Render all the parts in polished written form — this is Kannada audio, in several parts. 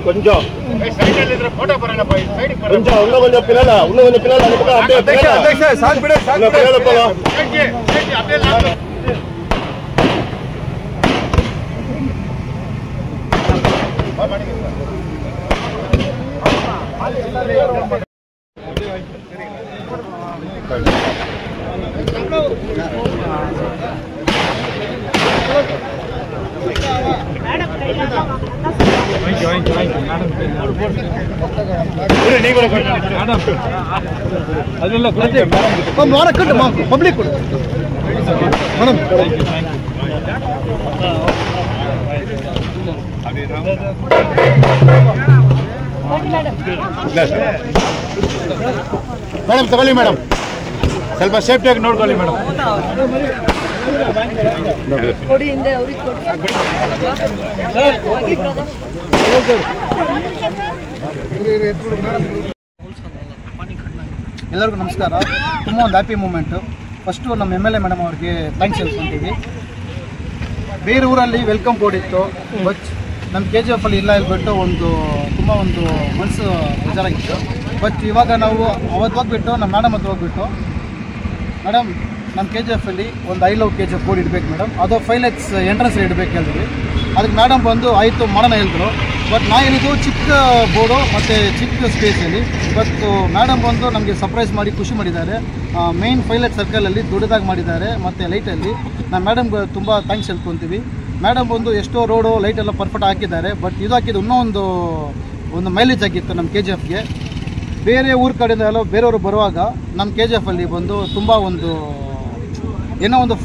కొంచెం కొంచెం పిల్లల పబ్లిక్ ಮೇಡಮ್ ತಗೊಳ್ಳಿ ಮೇಡಮ್ ಸ್ವಲ್ಪ ಸೇಫ್ಟಿಯಾಗಿ ನೋಡ್ಕೊಳ್ಳಿ ಮೇಡಮ್ ಎಲ್ಲರಿಗೂ ನಮಸ್ಕಾರ. ತುಂಬ ಒಂದು ಹ್ಯಾಪಿ ಮೂಮೆಂಟು. ಫಸ್ಟು ನಮ್ಮ MLA ಮೇಡಮ್ ಅವ್ರಿಗೆ ಥ್ಯಾಂಕ್ಸ್ ಹೇಳ್ಕೊತೀವಿ. ಬೇರೆ ಊರಲ್ಲಿ ವೆಲ್ಕಮ್ ಬೋರ್ಡ್ ಇತ್ತು, ಬಟ್ ನಮ್ಮ KGF ಅಲ್ಲಿ ಇಲ್ಲ ಹೇಳ್ಬಿಟ್ಟು ತುಂಬ ಒಂದು ಮನಸ್ಸು ಬೇಜಾರಾಗಿತ್ತು. ಬಟ್ ಇವಾಗ ನಾವು ಅವತ್ತು ಹೋಗ್ಬಿಟ್ಟು ನಮ್ಮ ಮೇಡಮ್ ಹತ್ರ ಹೋಗ್ಬಿಟ್ಟು, ಮೇಡಮ್ ನಮ್ಮ KGF ಅಲ್ಲಿ ಒಂದು I love KGF ಬೋರ್ಡ್ ಇಡಬೇಕು ಮೇಡಮ್, ಅದು 5 lakhs ಎಂಟ್ರೆನ್ಸ್ ಇಡಬೇಕು ಹೇಳಿದ್ವಿ. ಅದಕ್ಕೆ ಮೇಡಮ್ ಬಂದು ಆಯಿತು ಮಾಡೋಣ ಹೇಳಿದ್ರು. ಬಟ್ ನಾ ಹೇಳಿದ್ದು ಚಿಕ್ಕ ಬೋರ್ಡು ಮತ್ತು ಚಿಕ್ಕ ಸ್ಪೇಸಲ್ಲಿ. ಬಟ್ ಮೇಡಮ್ ಬಂದು ನಮಗೆ ಸರ್ಪ್ರೈಸ್ ಮಾಡಿ ಖುಷಿ ಮಾಡಿದ್ದಾರೆ. ಮೇನ್ 5 lakhs ಸರ್ಕಲಲ್ಲಿ ದೊಡ್ಡದಾಗಿ ಮಾಡಿದ್ದಾರೆ ಮತ್ತು ಲೈಟಲ್ಲಿ. ನಾನು ಮೇಡಮ್ಗೆ ತುಂಬ ಥ್ಯಾಂಕ್ಸ್ ಹೇಳ್ಕೊತೀವಿ. ಮೇಡಮ್ ಬಂದು ಎಷ್ಟೋ ರೋಡು ಲೈಟೆಲ್ಲ ಪರ್ಫೆಕ್ಟ್ ಹಾಕಿದ್ದಾರೆ. ಬಟ್ ಇದು ಹಾಕಿದ್ದು ಇನ್ನೂ ಒಂದು ಮೈಲೇಜ್ ಆಗಿತ್ತು ನಮ್ಮ KGFಗೆ. ಬೇರೆ ಊರ ಕಡೆಯಿಂದ ಎಲ್ಲ ಬೇರೆಯವರು ಬರುವಾಗ ನಮ್ಮ KGF ಅಲ್ಲಿ ಬಂದು ತುಂಬ ಏನೋ ಒಂದು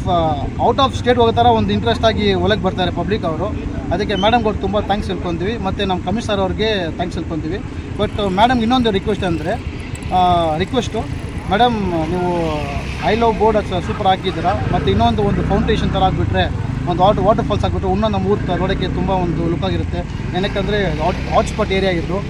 ಔಟ್ ಆಫ್ ಸ್ಟೇಟ್ ಹೋಗೋ ಥರ ಒಂದು ಇಂಟ್ರೆಸ್ಟ್ ಆಗಿ ಒಳಗೆ ಬರ್ತಾರೆ ಪಬ್ಲಿಕ್ ಅವರು. ಅದಕ್ಕೆ ಮೇಡಮ್ಗೆ ತುಂಬ ಥ್ಯಾಂಕ್ಸ್ ಹೇಳ್ಕೊತೀವಿ ಮತ್ತು ನಮ್ಮ ಕಮಿಷನರ್ ಅವ್ರಿಗೆ ಥ್ಯಾಂಕ್ಸ್ ಹೇಳ್ಕೊತೀವಿ. ಬಟ್ ಮೇಡಮ್ಗೆ ಇನ್ನೊಂದು ರಿಕ್ವೆಸ್ಟ್ ಅಂದರೆ ಮೇಡಮ್ ನೀವು I love ಬೋರ್ಡ್ ಸೂಪರ್ ಹಾಕಿದ್ದೀರಾ. ಮತ್ತು ಒಂದು ಫೌಂಡೇಶನ್ ಥರ ಆಗಿಬಿಟ್ರೆ, ಒಂದು ವಾಟರ್ ಫಾಲ್ಸ್ ಆಗಿಬಿಟ್ರೆ ಇನ್ನೂ ನಮ್ಮ ಊರು ನೋಡೋಕ್ಕೆ ತುಂಬ ಒಂದು ಲುಕ್ ಆಗಿರುತ್ತೆ. ಏನಕ್ಕೆ ಹಾಟ್ಸ್ಪಾಟ್ ಏರಿಯಾ ಆಗಿದ್ದು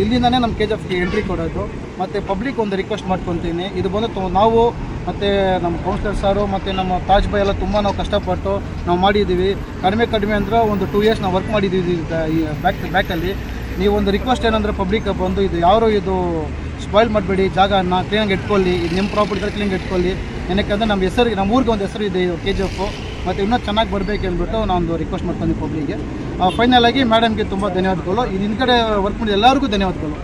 ಇಲ್ಲಿಂದನೇ ನಮ್ಮ KGFಗೆ ಎಂಟ್ರಿ ಕೊಡೋದು. ಮತ್ತು ಪಬ್ಲಿಕ್ ಒಂದು ರಿಕ್ವೆಸ್ಟ್ ಮಾಡ್ಕೊತೀನಿ, ಇದು ಬಂದು ನಾವು ಮತ್ತು ನಮ್ಮ ಕೌನ್ಸಿಲರ್ ಸಾರು ಮತ್ತು ನಮ್ಮ ತಾಜ್ ಭಾಯ್ ಎಲ್ಲ ತುಂಬ ನಾವು ಕಷ್ಟಪಟ್ಟು ನಾವು ಮಾಡಿದ್ದೀವಿ. ಕಡಿಮೆ ಅಂದರೆ ಒಂದು 2 years ನಾವು ವರ್ಕ್ ಮಾಡಿದ್ದೀವಿ ಈ ಬ್ಯಾಕಲ್ಲಿ. ನೀವೊಂದು ರಿಕ್ವೆಸ್ಟ್ ಏನಂದರೆ ಪಬ್ಲಿಕ್ ಬಂದು ಇದು ಯಾರು ಇದು ಸ್ಪಾಯ್ಲ್ ಮಾಡಬೇಡಿ, ಜಾಗನ ಕ್ಲೀನಾಗಿ ಇಟ್ಕೊಳ್ಳಿ, ಇದು ನಿಮ್ಮ ಪ್ರಾಪರ್ಟಿ ಕ್ಲೀನಾಗಿ ಇಟ್ಕೊಳ್ಳಿ. ಏನಕ್ಕೆ ನಮ್ಮ ಹೆಸರಿಗೆ, ನಮ್ಮ ಊರಿಗೆ ಒಂದು ಹೆಸರು ಇದೆ KGF, ಮತ್ತು ಇನ್ನೂ ಚೆನ್ನಾಗಿ ಬರಬೇಕು ಅಂದ್ಬಿಟ್ಟು ನಾನೊಂದು ರಿಕ್ವೆಸ್ಟ್ ಮಾಡ್ತೀನಿ ಪಬ್ಲಿಕ್ಗೆ. ಫೈನಲ್ ಆಗಿ ಮೇಡಮ್ಗೆ ತುಂಬ ಧನ್ಯವಾದಗಳು. ಇದು ಕಡೆ ವರ್ಕ್ ಮಾಡಿ ಎಲ್ಲರಿಗೂ ಧನ್ಯವಾದಗಳು.